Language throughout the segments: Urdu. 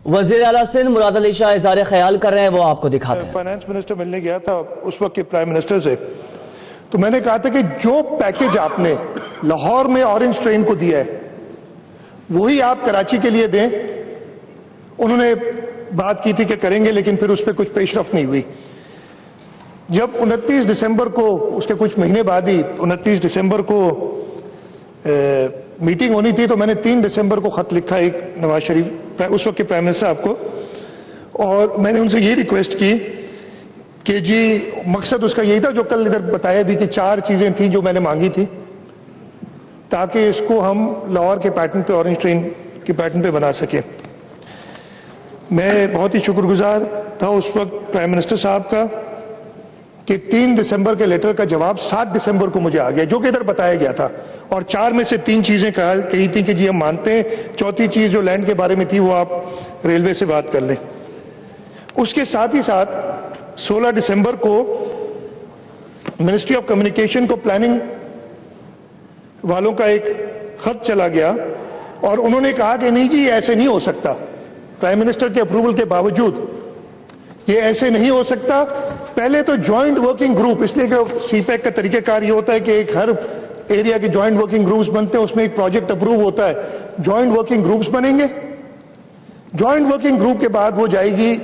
وزیر اعلیٰ سندھ مراد علی شاہ اظہار خیال کر رہے ہیں، وہ آپ کو دکھاتے ہیں۔ فائنانس منسٹر ملنے گیا تھا اس وقت کے پرائم منسٹر سے، تو میں نے کہا تھا کہ جو پیکج آپ نے لاہور میں اورنج ٹرین کو دیا ہے وہی آپ کراچی کے لیے دیں۔ انہوں نے بات کی تھی کہ کریں گے، لیکن پھر اس پہ کچھ پیش رفت نہیں ہوئی۔ جب 29 دسمبر کو، اس کے کچھ مہینے بعد ہی 29 دسمبر کو میٹنگ ہونی تھی، تو میں نے 3 دسمبر کو خط لکھا ایک نواز شریف اس وقت کے پرائم منسٹر صاحب کو، اور میں نے ان سے یہ ریکویسٹ کی کہ جی مقصد اس کا یہی تھا جو کل ادھر بتایا بھی کہ 4 چیزیں تھیں جو میں نے مانگی تھی تاکہ اس کو ہم لاہور کے پیٹرن پہ، اورنج ٹرین کے پیٹرن پہ بنا سکیں۔ میں بہت ہی شکر گزار تھا اس وقت پرائم منسٹر صاحب کا کہ 3 دسمبر کے لیٹر کا جواب 7 دسمبر کو مجھے آ گیا، جو کہ ادھر بتایا گیا تھا، اور 4 میں سے 3 چیزیں کہی تھی کہ جی ہم مانتے ہیں، 4تھی چیز جو لینڈ کے بارے میں تھی وہ آپ ریلوے سے بات کر لیں۔ اس کے ساتھ ہی ساتھ 16 دسمبر کو منسٹری آف کمیونیکیشن کو پلاننگ والوں کا ایک خط چلا گیا، اور انہوں نے کہا کہ نہیں جی ایسے نہیں ہو سکتا، پرائم منسٹر کے اپروول کے باوجود یہ ایسے نہیں ہو سکتا۔ پہلے تو جوائنٹ ورکنگ گروپ، اس لیے کہ سی پیک کا طریقہ کار یہ ہوتا ہے کہ ایک ہر ایریا کے جوائنٹ ورکنگ گروپس بنتے ہیں، اس میں ایک پروجیکٹ اپروو ہوتا ہے، جوائنٹ ورکنگ گروپس بنیں گے۔ جوائنٹ ورکنگ گروپ کے بعد وہ جائے گی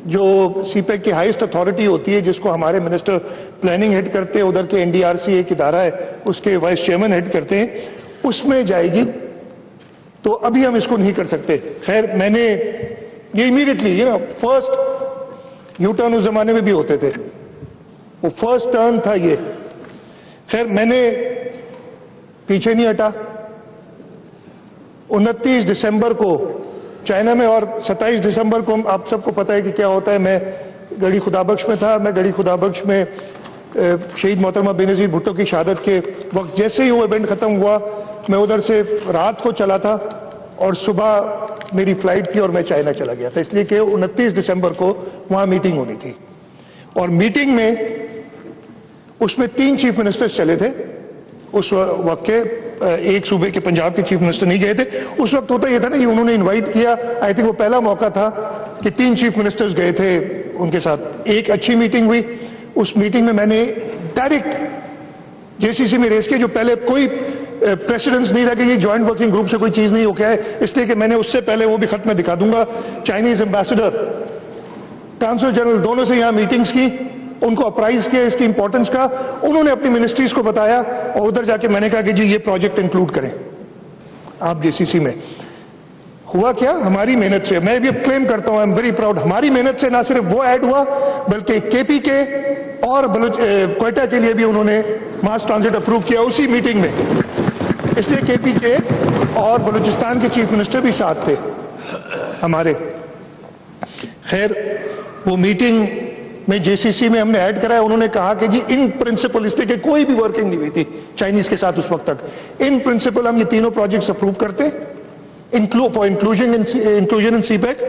جو سی پیک کی ہائیسٹ اتھارٹی ہوتی ہے، جس کو ہمارے منسٹر پلاننگ ہیڈ کرتے ہیں، ادھر کے این ڈی آر سی ایک ادارہ ہے اس کے وائس چیئرمین ہیڈ کرتے ہیں، اس میں جائے گی۔ تو ابھی ہم اس کو نہیں کر سکتے۔ خیر میں نے یہ امیڈیٹلی فرسٹ یو ٹرن اس زمانے میں بھی ہوتے تھے، وہ فرسٹ ٹرن تھا یہ۔ خیر میں نے پیچھے نہیں ہٹا، 29 دسمبر کو چائنا میں، اور 27 دسمبر کو آپ سب کو پتہ ہے کہ کیا ہوتا ہے۔ میں گڑھی خدا بخش میں تھا، میں گڑھی خدا بخش میں شہید محترمہ بے نظیر بھٹو کی شہادت کے وقت جیسے ہی وہ ایونٹ ختم ہوا، میں ادھر سے رات کو چلا تھا اور صبح میری فلائٹ تھی اور میں چائنا چلا گیا تھا، اس لیے کہ 29 دسمبر کو وہاں میٹنگ ہونی تھی۔ اور میٹنگ میں اس میں 3 چیف منسٹرز چلے تھے اس وقت کے، ایک صوبے کے پنجاب کے چیف منسٹر نہیں گئے تھے۔ اس وقت ہوتا یہ تھا نا، یہ انہوں نے انوائٹ کیا، آئی تھنک وہ پہلا موقع تھا کہ 3 چیف منسٹرز گئے تھے ان کے ساتھ۔ ایک اچھی میٹنگ ہوئی، اس میٹنگ میں میں نے ڈائریکٹ جے سی سی میں ریز کیا، جو پہلے کوئی پریسیڈنس نہیں تھا کہ یہ جوائنٹ ورکنگ گروپ سے کوئی چیز نہیں ہو گیا ہے، اس لیے کہ میں نے اس سے پہلے، وہ بھی خط میں دکھا دوں گا، چائنیز ایمبیسڈر، کانسل جنرل، دونوں سے یہاں میٹنگز کی، ان کو اپرائز کیا اس کی امپورٹنس کا، انہوں نے اپنی منسٹریز کو بتایا، اور ادھر جا کے میں نے کہا کہ جی یہ پروجیکٹ انکلوڈ کریں آپ جے سی سی میں۔ ہوا کیا؟ ہماری محنت سے، میں بھی کلیم کرتا ہوں، آئی ایم ویری پراؤڈ، ہماری محنت سے نہ صرف وہ ایڈ ہوا بلکہ کے پی کے اور کوئٹہ کے لیے بھی انہوں نے ماس ٹرانزٹ اپروو کیا اسی میٹنگ میں، اس لیے کے پی کے اور بلوچستان کے چیف منسٹر بھی ساتھ تھے ہمارے۔ خیر وہ میٹنگ میں جے سی سی میں ہم نے ایڈ کرایا، انہوں نے کہا کہ جی ان پرنسپل، اس لیے کہ کوئی بھی ورکنگ نہیں ہوئی تھی چائنیز کے ساتھ اس وقت تک، ان پرنسپل ہم یہ تینوں پروجیکٹس اپروو کرتے انکلوژن ان سی پیک،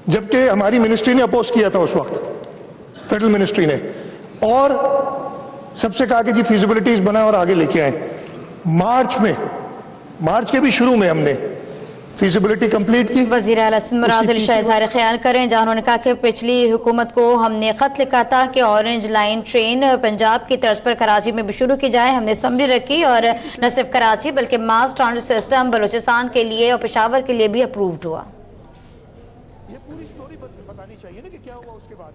جبکہ ہماری منسٹری نے اپوز کیا تھا اس وقت، فیڈرل منسٹری نے، اور سب سے کہا کہ جی فیزیبلٹیز بنائیں اور آگے لے کے آئیں۔ مارچ کے بھی شروع میں ہم نے فیزیبلٹی کمپلیٹ کی۔ وزیر اعلیٰ سندھ مراد علی شاہ اظہار خیال کریں، جہاں انہوں نے کہا کہ پچھلی حکومت کو ہم نے خط لکھا تھا کہ اورنج لائن ٹرین پنجاب کی طرز پر کراچی میں بھی شروع کی جائے، ہم نے اسمبلی رکھی، اور نہ صرف کراچی بلکہ ماس ٹرانزٹ سسٹم بلوچستان کے لیے اور پشاور کے لیے بھی اپرووڈ ہوا۔ یہ پوری سٹوری بتانی چاہیے نا کہ کیا ہوا اس کے بعد۔